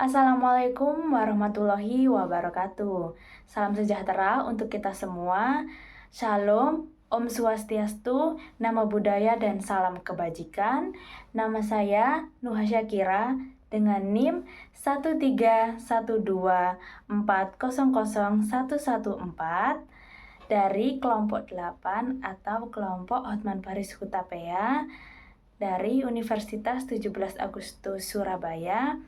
Assalamualaikum warahmatullahi wabarakatuh. Salam sejahtera untuk kita semua. Shalom, Om Swastiastu, Namo Buddhaya dan salam kebajikan. Nama saya Nuha Syakira dengan NIM 13124000114 dari kelompok 8 atau kelompok Hotman Paris Hutapea dari Universitas 17 Agustus Surabaya.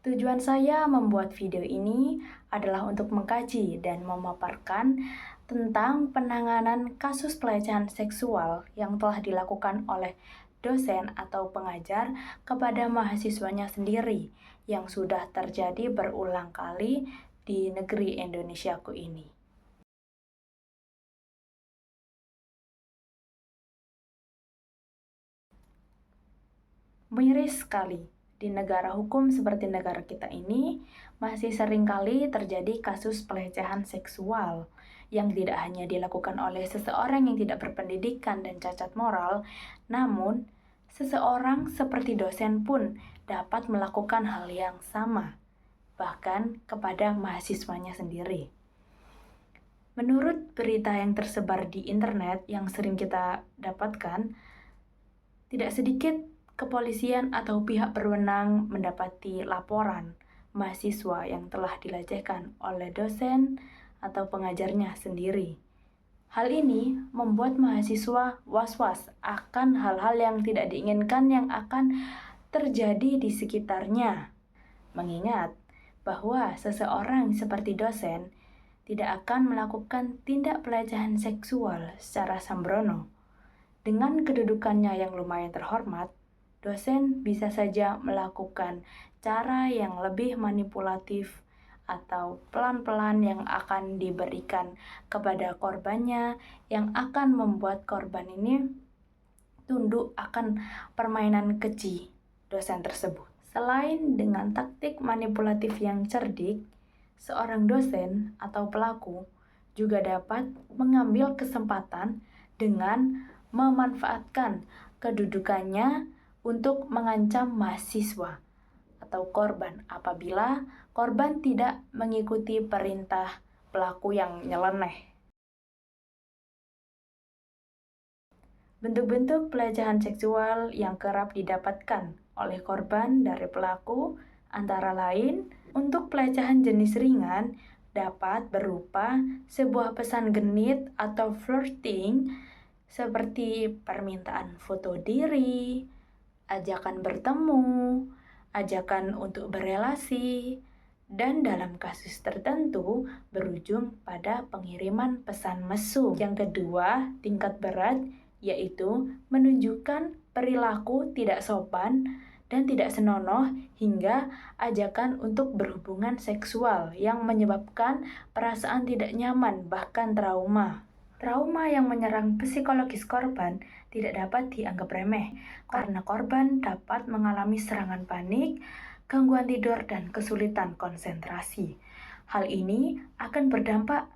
Tujuan saya membuat video ini adalah untuk mengkaji dan memaparkan tentang penanganan kasus pelecehan seksual yang telah dilakukan oleh dosen atau pengajar kepada mahasiswanya sendiri yang sudah terjadi berulang kali di negeri Indonesiaku ini. Miris sekali. Di negara hukum seperti negara kita ini, masih seringkali terjadi kasus pelecehan seksual yang tidak hanya dilakukan oleh seseorang yang tidak berpendidikan dan cacat moral, namun seseorang seperti dosen pun dapat melakukan hal yang sama, bahkan kepada mahasiswanya sendiri. Menurut berita yang tersebar di internet yang sering kita dapatkan, tidak sedikit kepolisian atau pihak berwenang mendapati laporan mahasiswa yang telah dilecehkan oleh dosen atau pengajarnya sendiri. Hal ini membuat mahasiswa was-was akan hal-hal yang tidak diinginkan yang akan terjadi di sekitarnya. Mengingat bahwa seseorang seperti dosen tidak akan melakukan tindak pelecehan seksual secara sembrono. Dengan kedudukannya yang lumayan terhormat, dosen bisa saja melakukan cara yang lebih manipulatif atau pelan-pelan yang akan diberikan kepada korbannya yang akan membuat korban ini tunduk akan permainan keji dosen tersebut. Selain dengan taktik manipulatif yang cerdik, seorang dosen atau pelaku juga dapat mengambil kesempatan dengan memanfaatkan kedudukannya untuk mengancam mahasiswa atau korban apabila korban tidak mengikuti perintah pelaku yang nyeleneh. Bentuk-bentuk pelecehan seksual yang kerap didapatkan oleh korban dari pelaku antara lain, untuk pelecehan jenis ringan dapat berupa sebuah pesan genit atau flirting seperti permintaan foto diri, ajakan bertemu, ajakan untuk berelasi, dan dalam kasus tertentu berujung pada pengiriman pesan mesum. Yang kedua, tingkat berat, yaitu menunjukkan perilaku tidak sopan dan tidak senonoh hingga ajakan untuk berhubungan seksual yang menyebabkan perasaan tidak nyaman bahkan trauma. Trauma yang menyerang psikologis korban tidak dapat dianggap remeh karena korban dapat mengalami serangan panik, gangguan tidur, dan kesulitan konsentrasi. Hal ini akan berdampak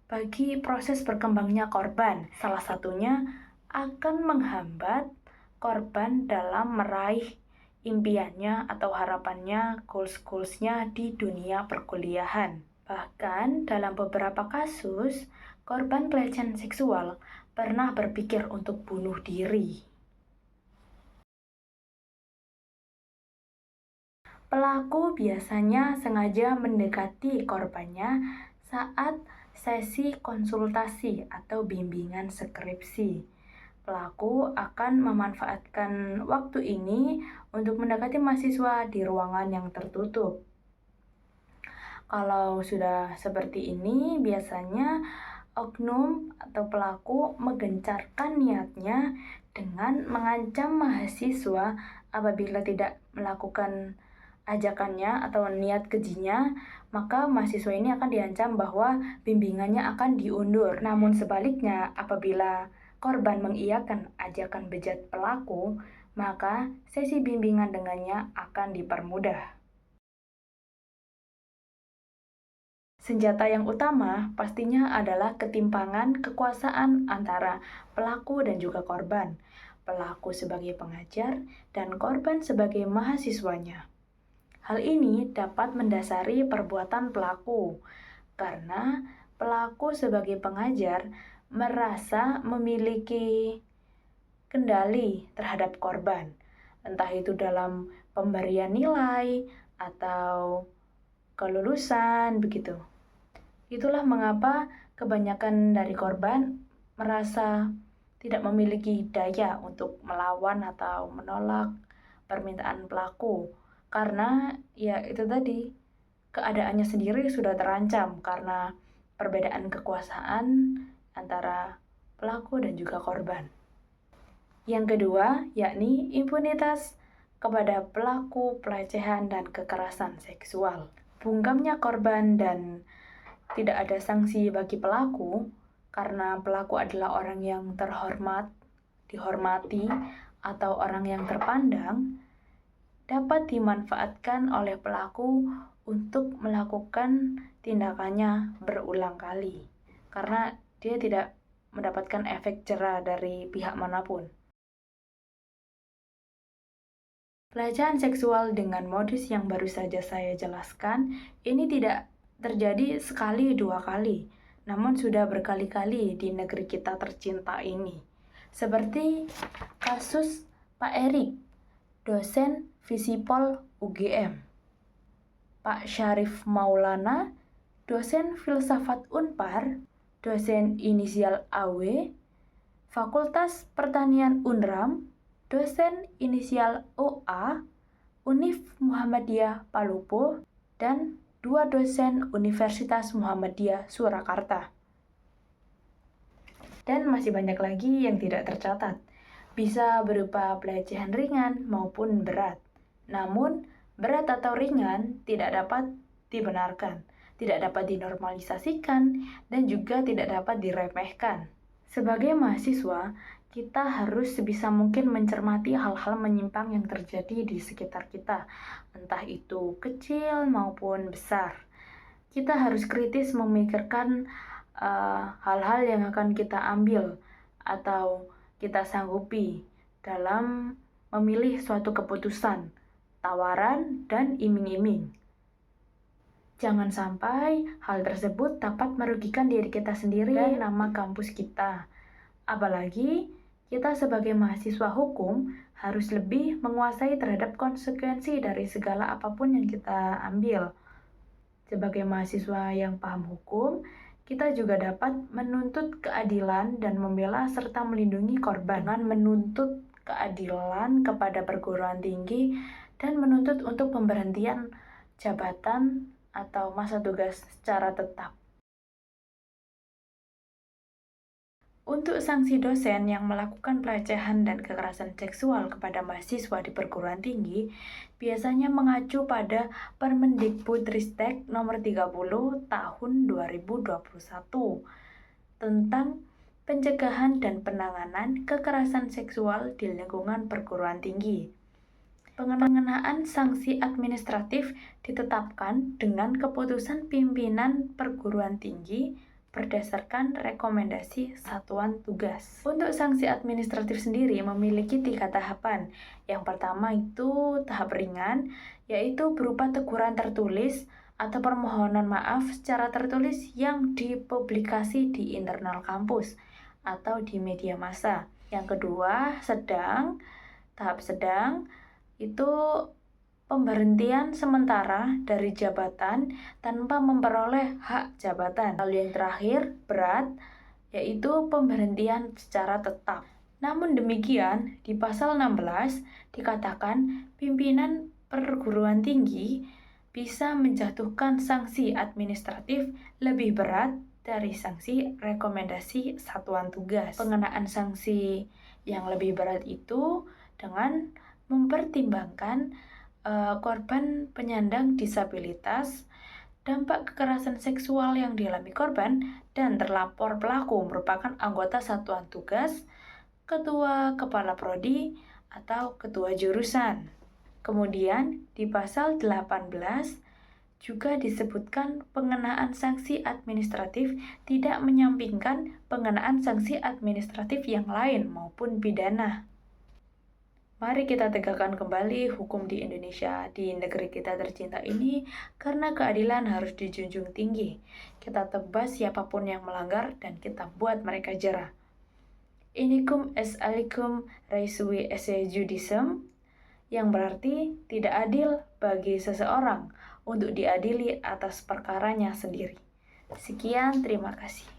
bagi proses berkembangnya korban. Salah satunya akan menghambat korban dalam meraih impiannya atau harapannya, goals-goalsnya di dunia perkuliahan. Bahkan dalam beberapa kasus, korban pelecehan seksual pernah berpikir untuk bunuh diri. Pelaku biasanya sengaja mendekati korbannya saat sesi konsultasi atau bimbingan skripsi. Pelaku akan memanfaatkan waktu ini untuk mendekati mahasiswa di ruangan yang tertutup. Kalau sudah seperti ini, biasanya oknum atau pelaku menggencarkan niatnya dengan mengancam mahasiswa apabila tidak melakukan ajakannya atau niat kejinya, maka mahasiswa ini akan diancam bahwa bimbingannya akan diundur. Namun sebaliknya, apabila korban mengiyakan ajakan bejat pelaku, maka sesi bimbingan dengannya akan dipermudah. Senjata yang utama pastinya adalah ketimpangan kekuasaan antara pelaku dan juga korban. Pelaku sebagai pengajar dan korban sebagai mahasiswanya. Hal ini dapat mendasari perbuatan pelaku, karena pelaku sebagai pengajar merasa memiliki kendali terhadap korban, entah itu dalam pemberian nilai atau kelulusan, begitu. Itulah mengapa kebanyakan dari korban merasa tidak memiliki daya untuk melawan atau menolak permintaan pelaku. Karena ya itu tadi, keadaannya sendiri sudah terancam karena perbedaan kekuasaan antara pelaku dan juga korban. Yang kedua, yakni impunitas kepada pelaku pelecehan dan kekerasan seksual. Bungkamnya korban dan tidak ada sanksi bagi pelaku karena pelaku adalah orang yang terhormat, dihormati, atau orang yang terpandang, dapat dimanfaatkan oleh pelaku untuk melakukan tindakannya berulang kali karena dia tidak mendapatkan efek jera dari pihak manapun. Pelecehan seksual dengan modus yang baru saja saya jelaskan ini tidak terjadi sekali dua kali, namun sudah berkali-kali di negeri kita tercinta ini. Seperti kasus Pak Erik, dosen Visipol UGM. Pak Syarif Maulana, dosen Filsafat Unpar, dosen inisial AW, Fakultas Pertanian Unram, dosen inisial OA, Univ Muhammadiyah Palopo, dan 2 dosen Universitas Muhammadiyah Surakarta. Dan masih banyak lagi yang tidak tercatat. Bisa berupa pelecehan ringan maupun berat. Namun, berat atau ringan tidak dapat dibenarkan, tidak dapat dinormalisasikan, dan juga tidak dapat diremehkan. Sebagai mahasiswa, kita harus sebisa mungkin mencermati hal-hal menyimpang yang terjadi di sekitar kita, entah itu kecil maupun besar. Kita harus kritis memikirkan hal-hal yang akan kita ambil atau kita sanggupi dalam memilih suatu keputusan, tawaran, dan iming-iming. Jangan sampai hal tersebut dapat merugikan diri kita sendiri dan nama kampus kita. Apalagi kita sebagai mahasiswa hukum harus lebih menguasai terhadap konsekuensi dari segala apapun yang kita ambil. Sebagai mahasiswa yang paham hukum, kita juga dapat menuntut keadilan dan membela serta melindungi korban dengan menuntut keadilan kepada perguruan tinggi dan menuntut untuk pemberhentian jabatan atau masa tugas secara tetap. Untuk sanksi dosen yang melakukan pelecehan dan kekerasan seksual kepada mahasiswa di perguruan tinggi, biasanya mengacu pada Permendikbudristek nomor 30 tahun 2021 tentang pencegahan dan penanganan kekerasan seksual di lingkungan perguruan tinggi. Pengenaan sanksi administratif ditetapkan dengan keputusan pimpinan perguruan tinggi berdasarkan rekomendasi satuan tugas. Untuk sanksi administratif sendiri memiliki 3 tahapan. Yang pertama itu tahap ringan, yaitu berupa teguran tertulis atau permohonan maaf secara tertulis yang dipublikasi di internal kampus atau di media massa. Yang kedua, tahap sedang itu pemberhentian sementara dari jabatan tanpa memperoleh hak jabatan. Lalu yang terakhir, berat, yaitu pemberhentian secara tetap. Namun demikian, di pasal 16 dikatakan pimpinan perguruan tinggi bisa menjatuhkan sanksi administratif lebih berat dari sanksi rekomendasi satuan tugas. Pengenaan sanksi yang lebih berat itu dengan mempertimbangkan korban penyandang disabilitas, dampak kekerasan seksual yang dialami korban, dan terlapor pelaku merupakan anggota satuan tugas, ketua kepala prodi, atau ketua jurusan. Kemudian di pasal 18 juga disebutkan pengenaan sanksi administratif tidak menyampingkan pengenaan sanksi administratif yang lain maupun pidana. Mari kita tegakkan kembali hukum di Indonesia, di negeri kita tercinta ini, karena keadilan harus dijunjung tinggi. Kita tebas siapapun yang melanggar dan kita buat mereka jera. Inikum es alikum raisui esse judicem, yang berarti tidak adil bagi seseorang untuk diadili atas perkaranya sendiri. Sekian, terima kasih.